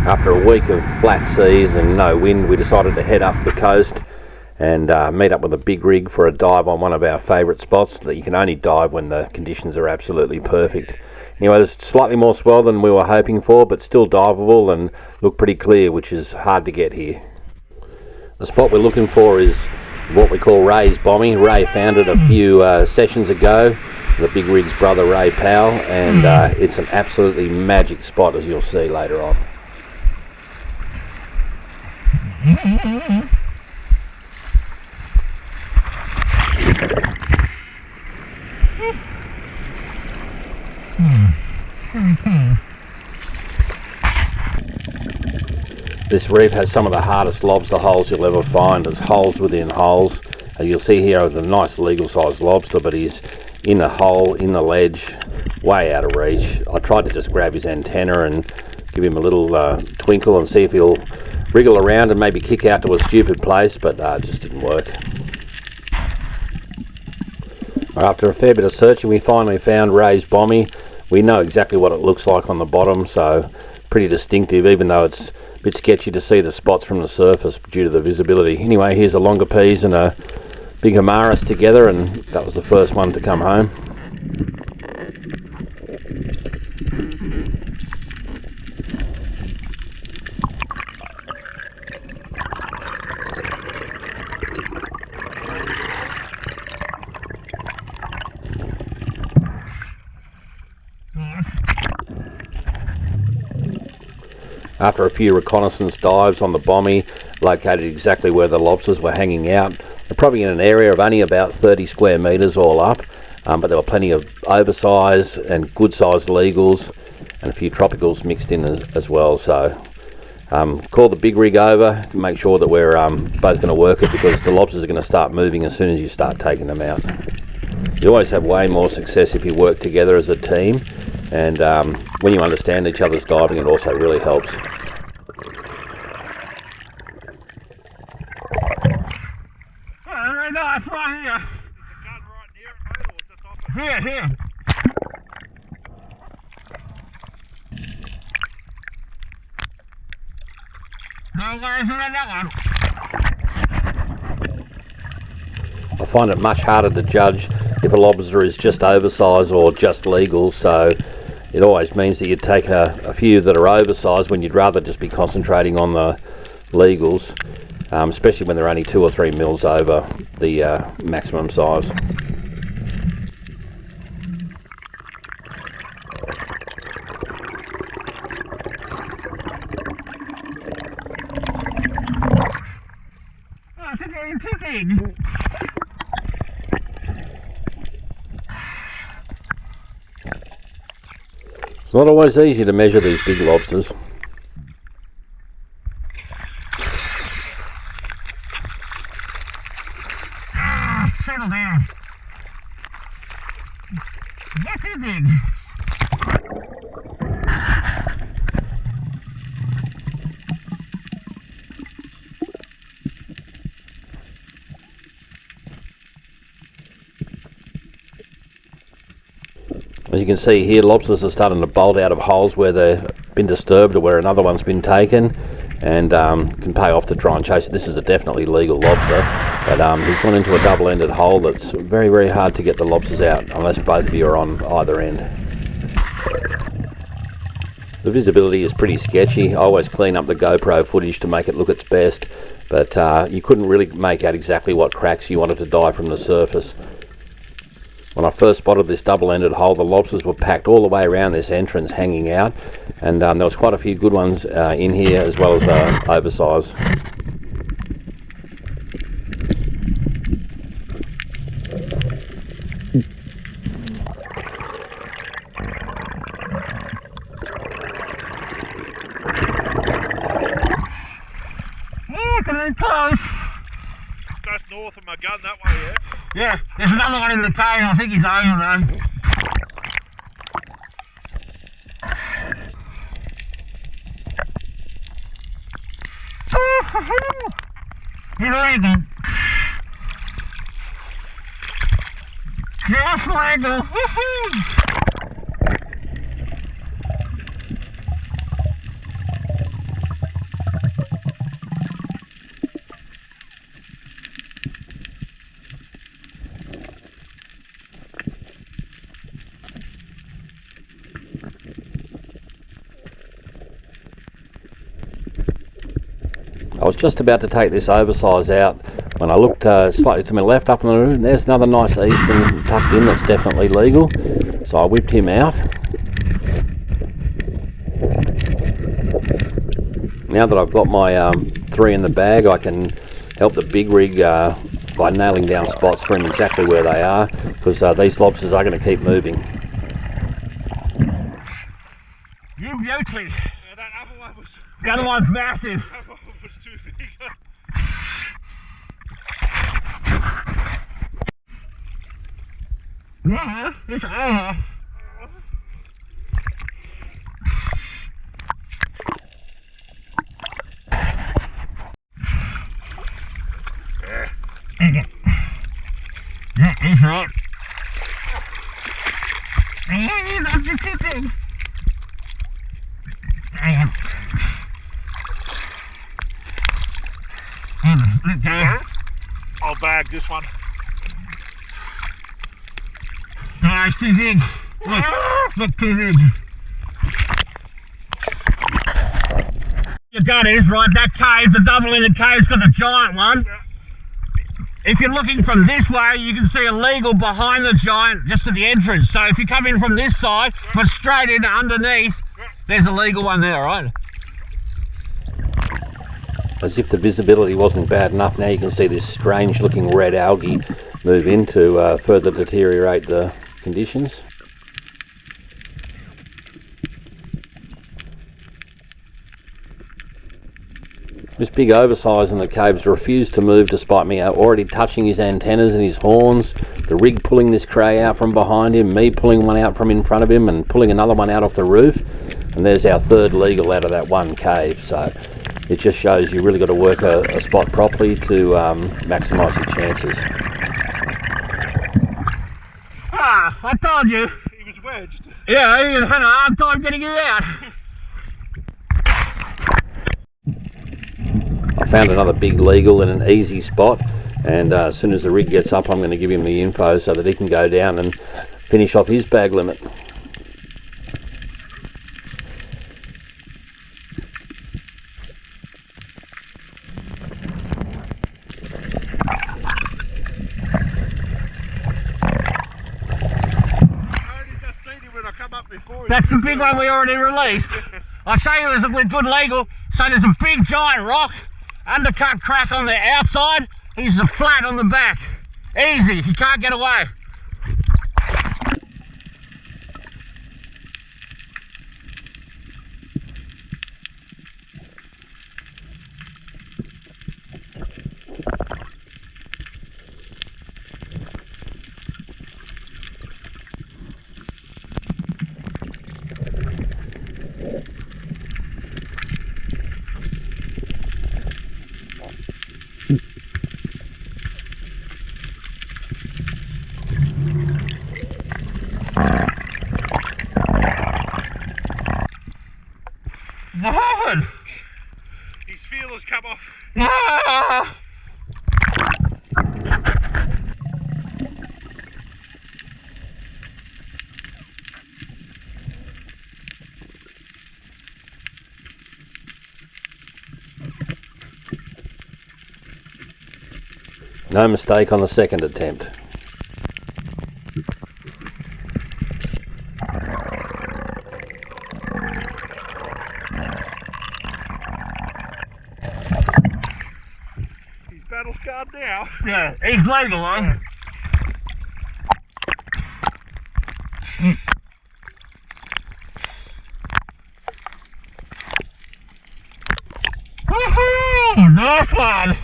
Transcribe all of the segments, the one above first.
After a week of flat seas and no wind, we decided to head up the coast and meet up with a Bigrig for a dive on one of our favourite spots that you can only dive when the conditions are absolutely perfect. Anyway, there's slightly more swell than we were hoping for, but still diveable and look pretty clear, which is hard to get here. The spot we're looking for is what we call Ray's Bommie. Ray found it a few sessions ago, the Bigrig's brother Ray Powell, and it's an absolutely magic spot, as you'll see later on. This reef has some of the hardest lobster holes you'll ever find. There's holes within holes. As you'll see here, a nice legal sized lobster, but he's in a hole in the ledge, way out of reach. I tried to just grab his antenna and give him a little twinkle and see if he'll wriggle around and maybe kick out to a stupid place, but it just didn't work. After a fair bit of searching, we finally found Ray's Bommie. We know exactly what it looks like on the bottom, so pretty distinctive, even though it's a bit sketchy to see the spots from the surface due to the visibility. Anyway, here's a longer piece and a big Hamaris together, and that was the first one to come home. After a few reconnaissance dives on the Bommie, located exactly where the lobsters were hanging out. They're probably in an area of only about 30 square metres all up, but there were plenty of oversize and good sized legals and a few tropicals mixed in as well. So call the Bigrig over to make sure that we're both going to work it, because the lobsters are going to start moving as soon as you start taking them out. You always have way more success if you work together as a team, and when you understand each other's diving, it also really helps. Very nice, right here. Is the gun right near it, mate, or just off it? Here. No worries about that one. I find it much harder to judge if a lobster is just oversized or just legal, so it always means that you take a few that are oversized when you'd rather just be concentrating on the legals, especially when they're only 2 or 3 mils over the maximum size. Oh, it's big. It's not always easy to measure these big lobsters. Settle down. Get too big. As you can see here, lobsters are starting to bolt out of holes where they've been disturbed or where another one's been taken, and can pay off to try and chase it. This is a definitely legal lobster, but he's gone into a double-ended hole that's very, very hard to get the lobsters out unless both of you are on either end. The visibility is pretty sketchy. I always clean up the GoPro footage to make it look its best, but you couldn't really make out exactly what cracks you wanted to dive from the surface. When I first spotted this double-ended hole, the lobsters were packed all the way around this entrance, hanging out, and there was quite a few good ones in here, as well as oversize. Oh, getting close. Just north of my gun that way, yeah? Yeah, there's another one in the tail. I think he's over though. Illegal. Just legal. was just about to take this oversize out when I looked slightly to my left up on the roof, and there's another nice Eastern tucked in that's definitely legal. So I whipped him out. Now that I've got my 3 in the bag, I can help the Bigrig by nailing down spots for him exactly where they are, because these lobsters are going to keep moving. You beauty. Yeah, that other one was... The other one's massive. That one was too big. Yeah, it's over. Yeah, it's right. Yeah, that's the tipping. Let go. I'll bag this one. No, it's too big. Look too big. Your gut is right, that cave, the double-ended cave's got a giant one. If you're looking from this way, you can see a legal behind the giant, just at the entrance. So if you come in from this side, but straight in underneath, there's a legal one there, right? As if the visibility wasn't bad enough, now you can see this strange looking red algae move in to further deteriorate the conditions. This big oversize in the caves refused to move despite me already touching his antennas and his horns, the rig pulling this cray out from behind him, me pulling one out from in front of him and pulling another one out off the roof. And there's our 3rd legal out of that one cave. So it just shows you really got to work a spot properly to maximise your chances. Ah, I told you. He was wedged. Yeah, you had a hard time getting it out. I found another big legal in an easy spot, and as soon as the rig gets up I'm going to give him the info so that he can go down and finish off his bag limit. That's the big one we already released. I'll show you there's a good legal. So there's a big giant rock, undercut crack on the outside. He's flat on the back. Easy, he can't get away. What? His feelers come off. Ah! No mistake on the 2nd attempt. He's battle scarred now. Yeah, he's legal, huh? Woohoo! Nice one!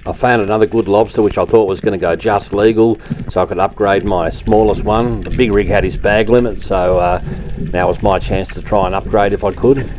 I found another good lobster which I thought was going to go just legal, so I could upgrade my smallest one. The big rig had his bag limit, so now was my chance to try and upgrade if I could.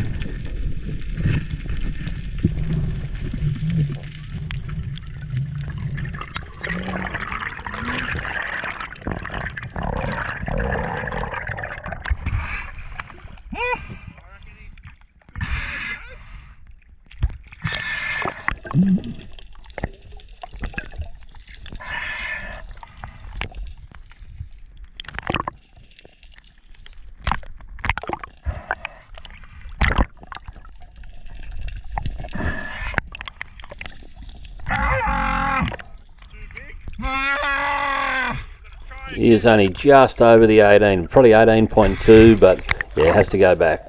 He is only just over the 18, probably 18.2, but yeah, has to go back.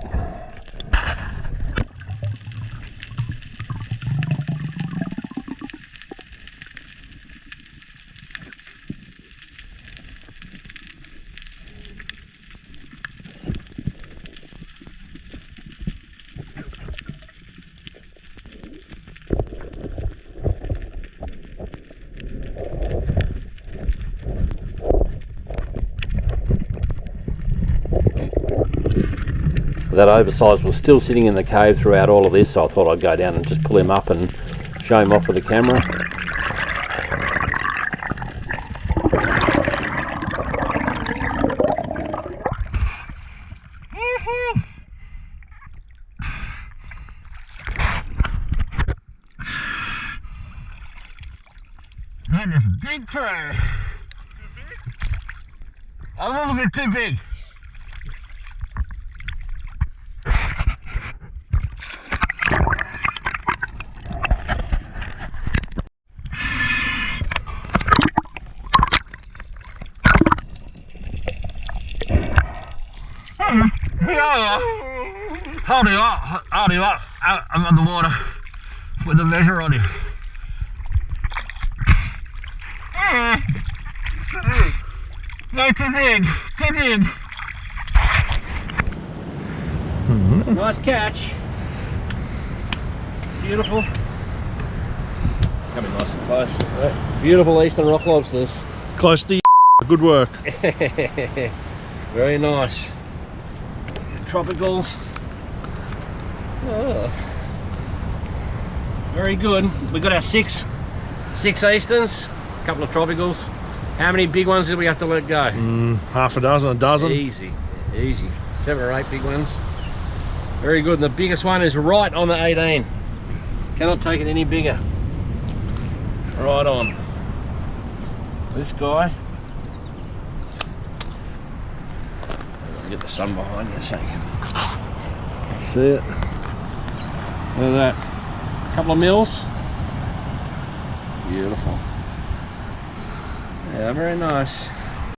That oversize was still sitting in the cave throughout all of this, so I thought I'd go down and just pull him up and show him off with the camera. That is a big cray. A little bit too big. Yeah. Hold him up, I'm on the water with the measure on him. No, too big, too big. Nice catch. Beautiful. Coming nice and close. Beautiful Eastern Rock Lobsters. Close to you. Good work. Very nice. Tropicals. Oh. Very good. We got our six Easterns, a couple of tropicals. How many big ones did we have to let go? Half a dozen, a dozen. Easy. 7 or 8 big ones. Very good. And the biggest one is right on the 18. Cannot take it any bigger. Right on. This guy. Get the sun behind you a second. See it? Look at that. A couple of mils. Beautiful. Yeah, very nice.